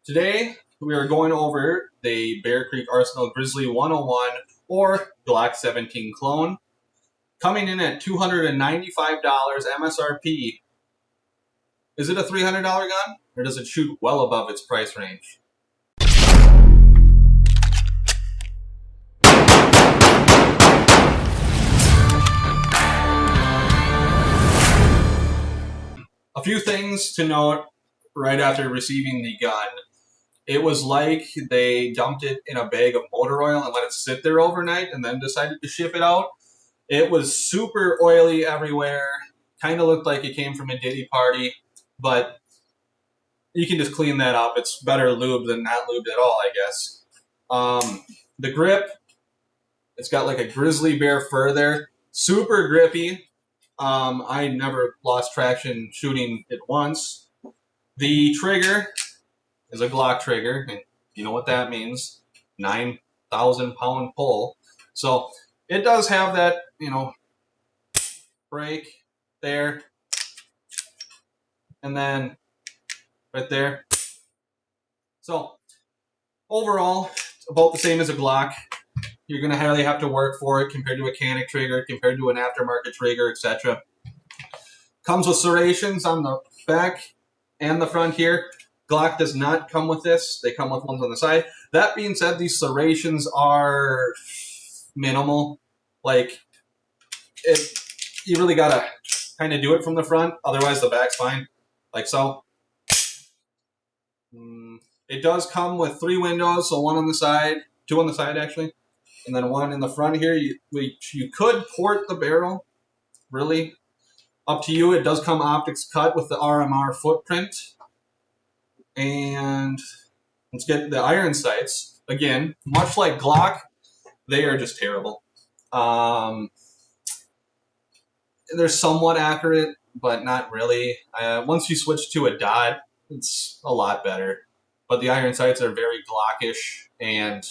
Today, we are going over the Bear Creek Arsenal Grizzly 101 or Glock 17 clone, coming in at $295 MSRP. Is it a $300 gun, or does it shoot well above its price range? A few things to note right after receiving the gun. It was like they dumped it in a bag of motor oil and let it sit there overnight and then decided to ship it out. It was super oily everywhere. Kind of looked like it came from a Diddy party, but you can just clean that up. It's better lubed than not lubed at all, I guess. The grip, it's got like a grizzly bear fur there. Super grippy. I never lost traction shooting it once. The trigger is a Glock trigger, and you know what that means. 9,000-pound pull. So it does have that, break there. And then right there. So overall, it's about the same as a Glock. You're going to really have to work for it compared to a Canic trigger, compared to an aftermarket trigger, etc. Comes with serrations on the back and the front here. Glock does not come with this. They come with ones on the side. That being said, these serrations are minimal. Like, you really got to kind of do it from the front. Otherwise, the back's fine. Like so. It does come with 3 windows, so one on the side, 2 on the side actually, and then 1 in the front here. You could port the barrel, really. Up to you. It does come optics cut with the RMR footprint. And let's get the iron sights. Again, much like Glock, they are just terrible. They're somewhat accurate, but not really. Once you switch to a dot, it's a lot better. But the iron sights are very Glockish, and,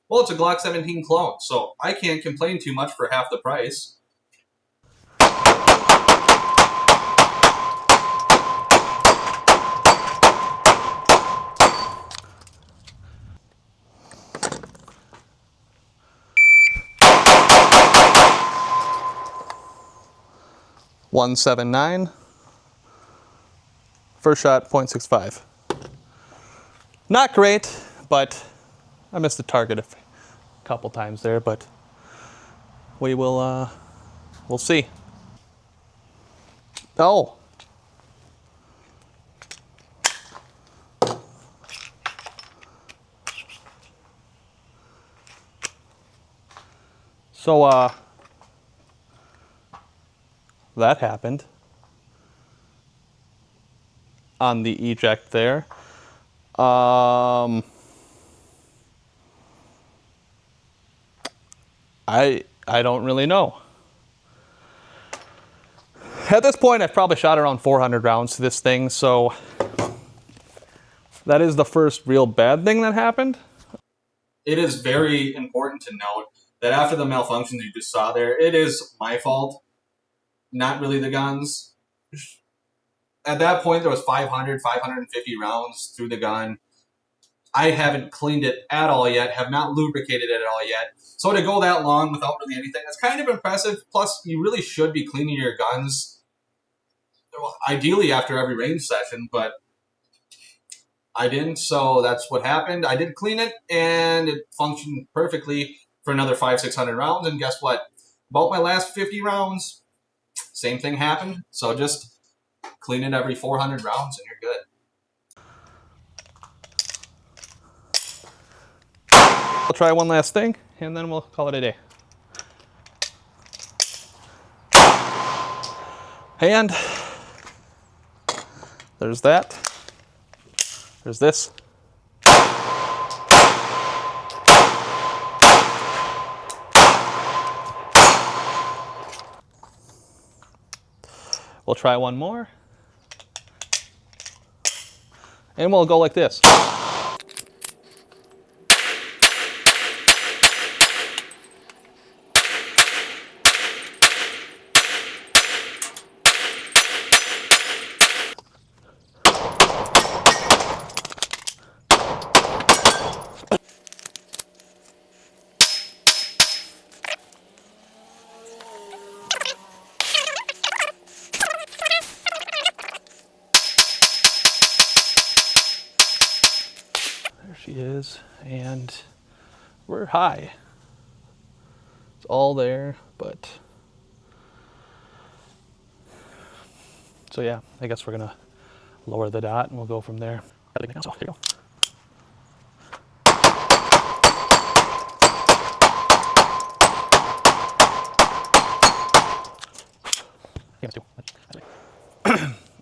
well, it's a Glock 17 clone, so I can't complain too much for half the price. .179. First shot, .65. Not great, but I missed the target a couple times there, but we will, we'll see. Oh. So, that happened on the eject there. I don't really know. At this point, I've probably shot around 400 rounds to this thing, so that is the first real bad thing that happened. It is very important to note that after the malfunction you just saw there, it is my fault, not really the gun's. At that point, there was 500, 550 rounds through the gun. I haven't cleaned it at all yet, have not lubricated it at all yet. So to go that long without really anything, that's kind of impressive. Plus, you really should be cleaning your guns, ideally after every range session, but I didn't, so that's what happened. I did clean it, and it functioned perfectly for another 500-600 rounds, and guess what? About my last 50 rounds, same thing happened, so just clean it every 400 rounds, and you're good. I'll try one last thing, and then we'll call it a day. And there's that. There's this. We'll try one more. And we'll go like this. she is, and we're high. It's all there, but so yeah, I guess we're gonna lower the dot and we'll go from there. So here you go.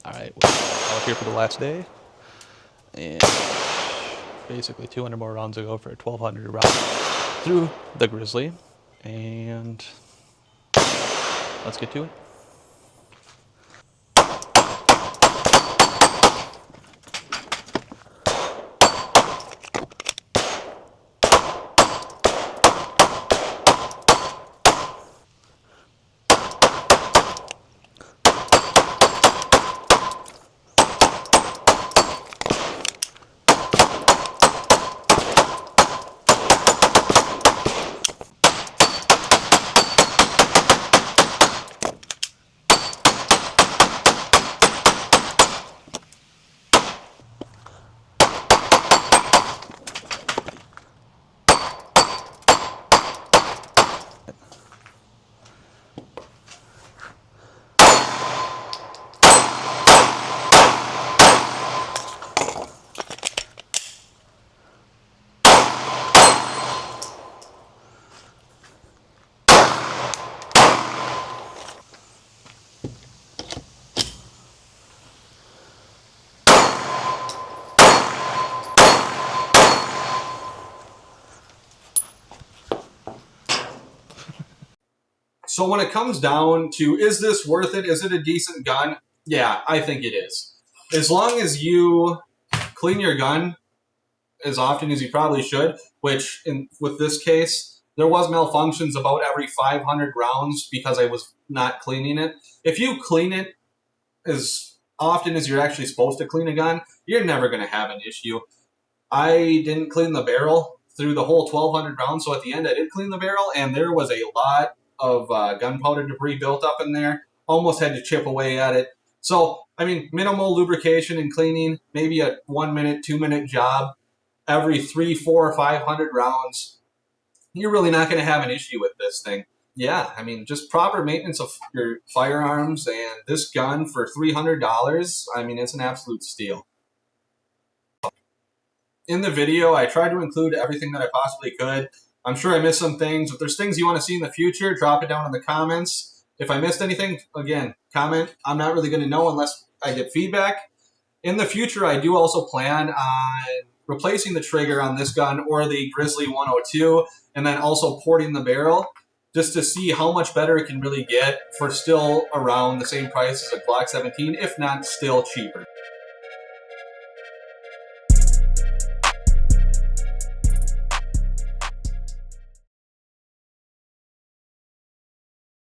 All right, we're out here for the last day, and basically 200 more rounds to go for 1,200 rounds through the Grizzly, and let's get to it. So when it comes down to, is this worth it? Is it a decent gun? Yeah, I think it is. As long as you clean your gun as often as you probably should, which with this case, there was malfunctions about every 500 rounds because I was not cleaning it. If you clean it as often as you're actually supposed to clean a gun, you're never going to have an issue. I didn't clean the barrel through the whole 1,200 rounds, so at the end I did clean the barrel, and there was a lot of gunpowder debris built up in there. Almost had to chip away at it. So, I mean, minimal lubrication and cleaning, maybe a 1 minute, 2 minute job every 300, 400, or 500 rounds. You're really not going to have an issue with this thing. Yeah, I mean, just proper maintenance of your firearms and this gun for $300, I mean, it's an absolute steal. In the video, I tried to include everything that I possibly could. I'm sure I missed some things. If there's things you want to see in the future, drop it down in the comments. If I missed anything, again, comment. I'm not really going to know unless I get feedback. In the future, I do also plan on replacing the trigger on this gun or the Grizzly 102, and then also porting the barrel just to see how much better it can really get for still around the same price as a Glock 17, if not still cheaper.